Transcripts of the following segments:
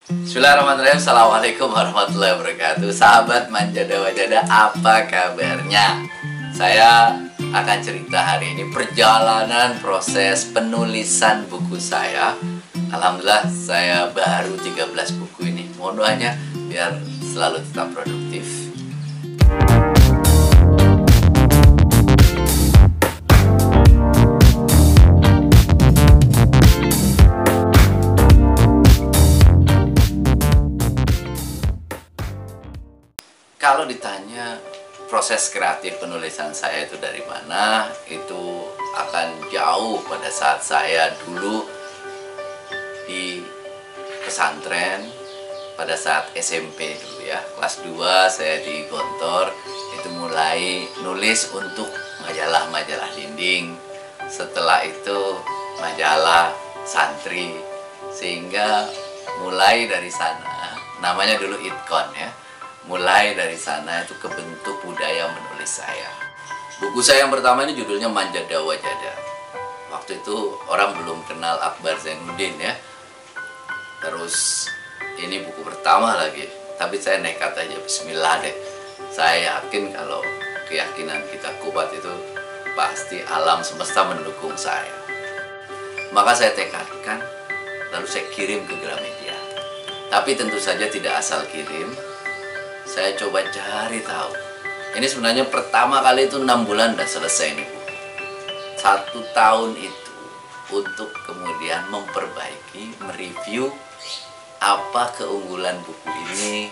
Bismillahirrahmanirrahim. Assalamualaikum warahmatullahi wabarakatuh. Sahabat Manjada Wajada, apa kabarnya? Saya akan cerita hari ini perjalanan proses penulisan buku saya. Alhamdulillah saya baru 13 buku ini. Mohon doanya biar selalu tetap produktif. Kalau ditanya proses kreatif penulisan saya itu dari mana, itu akan jauh pada saat saya dulu di pesantren, pada saat SMP dulu ya, kelas 2 saya di Gontor, itu mulai nulis untuk majalah-majalah dinding. Setelah itu majalah santri, sehingga mulai dari sana, namanya dulu Itkon ya. Mulai dari sana itu kebentuk budaya menulis saya. Buku saya yang pertama ini judulnya Manjada Wajada. Waktu itu orang belum kenal Akbar Zainuddin ya. Terus ini buku pertama lagi. Tapi saya nekat aja, bismillah deh. Saya yakin kalau keyakinan kita kuat itu pasti alam semesta mendukung saya. Maka saya tekadkan, lalu saya kirim ke Gramedia. Tapi tentu saja tidak asal kirim. Saya coba cari tahu. Ini sebenarnya pertama kali itu 6 bulan udah selesai nih buku. 1 tahun itu untuk kemudian memperbaiki, mereview apa keunggulan buku ini,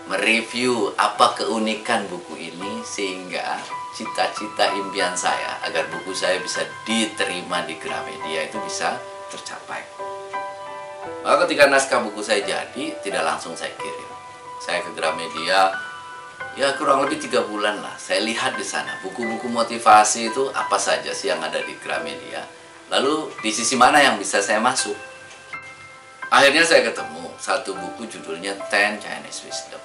mereview apa keunikan buku ini, sehingga cita-cita impian saya agar buku saya bisa diterima di Gramedia itu bisa tercapai. Maka ketika naskah buku saya jadi, tidak langsung saya kirim. Saya ke Gramedia, ya kurang lebih 3 bulan lah. Saya lihat di sana buku-buku motivasi itu apa saja sih yang ada di Gramedia. Lalu di sisi mana yang bisa saya masuk. Akhirnya saya ketemu satu buku judulnya 10 Chinese Wisdom.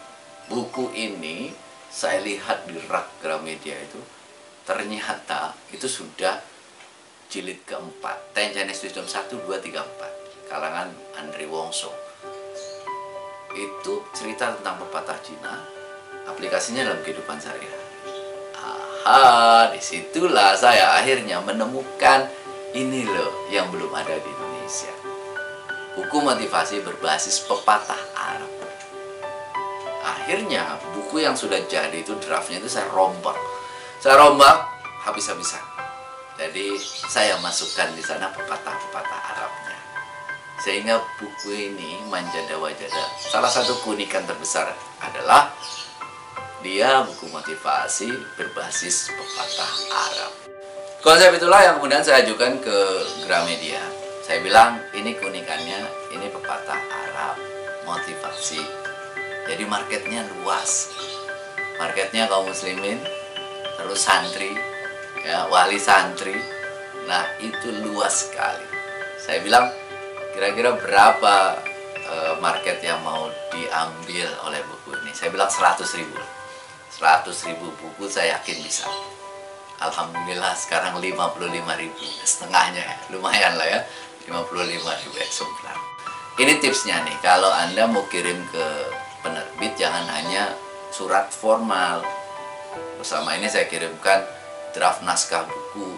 Buku ini saya lihat di rak Gramedia itu, ternyata itu sudah jilid keempat. 10 Chinese Wisdom 1, 2, 3, 4. Kalangan Andre Wongso. Itu cerita tentang pepatah Cina, aplikasinya dalam kehidupan sehari-hari. Aha, disitulah saya akhirnya menemukan ini loh yang belum ada di Indonesia. Buku motivasi berbasis pepatah Arab. Akhirnya buku yang sudah jadi itu draftnya itu saya rombak. Saya rombak habis-habisan. Jadi saya masukkan di sana pepatah-pepatah Arabnya. Sehingga buku ini, Manjada Wajada, salah satu keunikan terbesar adalah dia buku motivasi berbasis pepatah Arab. Konsep itulah yang kemudian saya ajukan ke Gramedia. Saya bilang, ini keunikannya, ini pepatah Arab, motivasi. Jadi marketnya luas. Marketnya kaum muslimin, terus santri, ya, wali santri. Nah, itu luas sekali. Saya bilang, kira-kira berapa market yang mau diambil oleh buku ini? Saya bilang 100.000. 100.000 buku saya yakin bisa. Alhamdulillah sekarang 55.000, setengahnya ya. Lumayan lah ya, 55.000 eksemplar. Ini tipsnya nih, kalau Anda mau kirim ke penerbit jangan hanya surat formal. Bersama ini saya kirimkan draft naskah buku,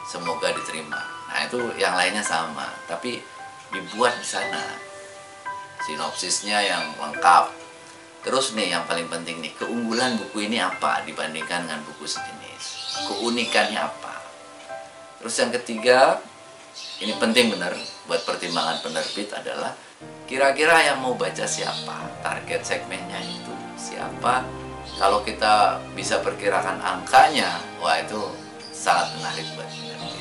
semoga diterima. Nah itu yang lainnya sama, tapi dibuat di sana sinopsisnya yang lengkap. Terus nih yang paling penting nih, keunggulan buku ini apa dibandingkan dengan buku sejenis, keunikannya apa. Terus yang ketiga, ini penting benar buat pertimbangan penerbit adalah kira-kira yang mau baca siapa, target segmennya itu siapa. Kalau kita bisa perkirakan angkanya, wah itu sangat menarik buat penerbit.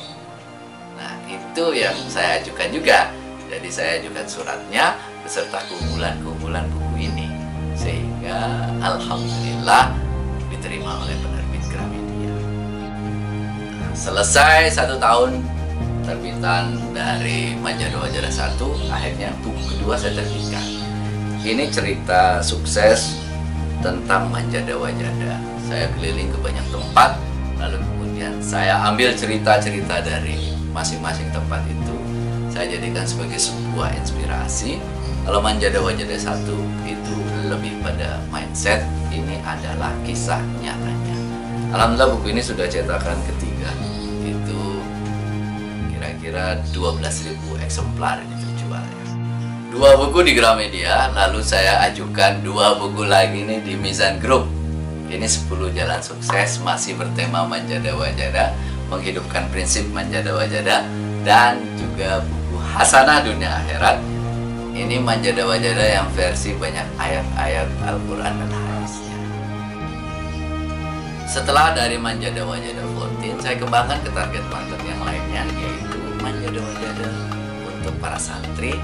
Nah itu yang saya ajukan juga. Jadi saya ajukan suratnya beserta keunggulan-keunggulan buku ini, sehingga alhamdulillah diterima oleh penerbit Gramedia. Selesai 1 tahun terbitan dari Manjada Wajada 1, akhirnya buku kedua saya terbitkan. Ini cerita sukses tentang Manjada Wajada. Saya keliling ke banyak tempat, lalu kemudian saya ambil cerita-cerita dari masing-masing tempat itu, saya jadikan sebagai sebuah inspirasi. Kalau Manjada Wajada 1 itu lebih pada mindset, ini adalah kisah nyatanya. Alhamdulillah buku ini sudah cetakan ketiga. Itu kira-kira 12.000 eksemplar ini terjual ya. 2 buku di Gramedia, lalu saya ajukan 2 buku lagi nih di Mizan Group. Ini 10 jalan sukses, masih bertema Manjada Wajada, menghidupkan prinsip Manjada Wajada, dan juga buku Hasanah Dunia Akhirat. Ini Manjada Wajada yang versi banyak ayat-ayat Al-Quran dan hadisnya. Setelah dari Manjada Wajada 14, saya kembangkan ke target market yang lainnya, yaitu Manjada Wajada untuk para santri,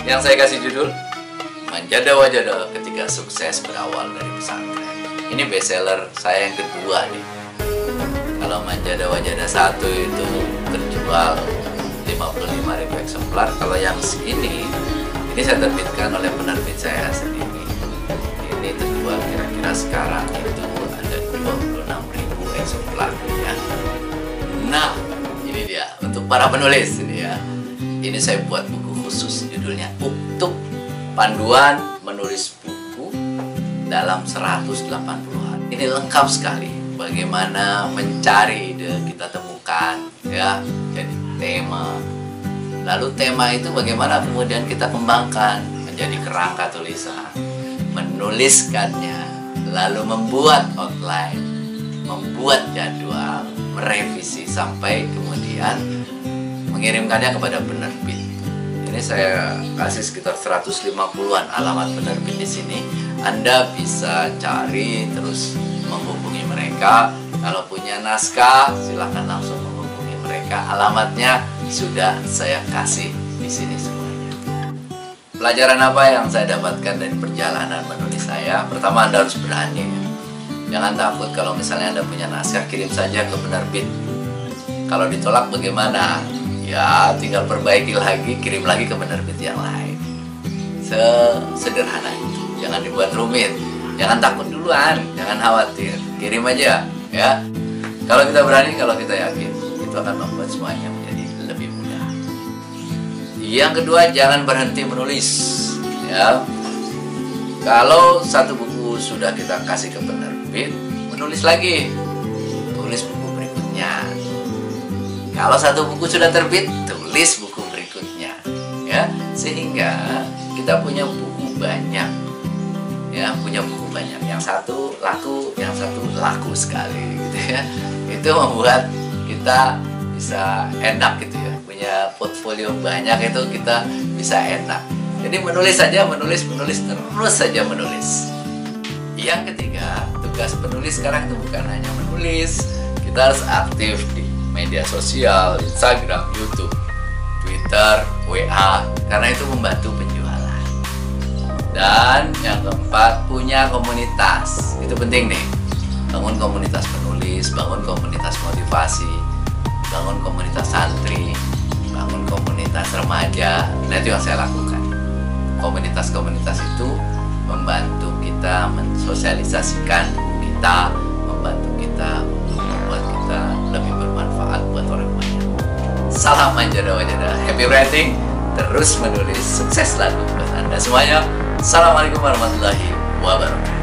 yang saya kasih judul Manjada Wajada Ketika Sukses Berawal dari Pesantren. Ini bestseller saya yang kedua nih. Kalau Manjada Wajada 1 itu terjual 55.000 eksemplar. Kalau yang ini saya terbitkan oleh penerbit saya sendiri. Ini terjual kira-kira sekarang itu ada 26.000 eksemplar ya. Nah, ini dia untuk para penulis ini ya. Ini saya buat buku khusus judulnya Uktuk, Panduan Menulis Buku dalam 180 hari. Ini lengkap sekali bagaimana mencari ide kita temukan ya, jadi tema. Lalu tema itu bagaimana kemudian kita kembangkan menjadi kerangka tulisan, menuliskannya, lalu membuat outline, membuat jadwal, merevisi sampai kemudian mengirimkannya kepada penerbit. Ini saya kasih sekitar 150-an alamat penerbit di sini. Anda bisa cari terus menghubungi mereka. Kalau punya naskah silahkan langsung menghubungi mereka. Alamatnya sudah saya kasih di sini semuanya. Pelajaran apa yang saya dapatkan dari perjalanan menulis saya? Pertama, Anda harus berani ya. Jangan takut kalau misalnya Anda punya naskah, kirim saja ke penerbit. Kalau ditolak bagaimana? Ya tinggal perbaiki lagi, kirim lagi ke penerbit yang lain. Sesederhana itu. Jangan dibuat rumit. Jangan takut duluan, jangan khawatir. Kirim aja ya. Kalau kita berani, kalau kita yakin, itu akan membuat semuanya menjadi lebih mudah. Yang kedua, jangan berhenti menulis ya. Kalau satu buku sudah kita kasih ke penerbit, menulis lagi, tulis buku berikutnya. Kalau satu buku sudah terbit, tulis buku berikutnya ya, sehingga kita punya buku banyak ya, punya buku banyak. Yang satu laku, yang satu laku sekali gitu ya. Itu membuat kita bisa enak gitu ya, punya portfolio banyak, itu kita bisa enak. Jadi menulis saja, menulis terus saja menulis. Yang ketiga, tugas penulis sekarang itu bukan hanya menulis, kita harus aktif di media sosial, Instagram, YouTube, Twitter, WA, karena itu membantu penjualan. Dan yang keempat, punya komunitas. Itu penting nih. Bangun komunitas penulis, bangun komunitas motivasi, bangun komunitas santri, bangun komunitas remaja. Nah, itu yang saya lakukan. Komunitas-komunitas itu membantu kita mensosialisasikan kita, membantu kita untuk membuat kita lebih bermanfaat buat orang banyak. Salam Manjada Wajada, happy writing, terus menulis, sukses selalu buat Anda semuanya. Assalamualaikum warahmatullahi wabarakatuh.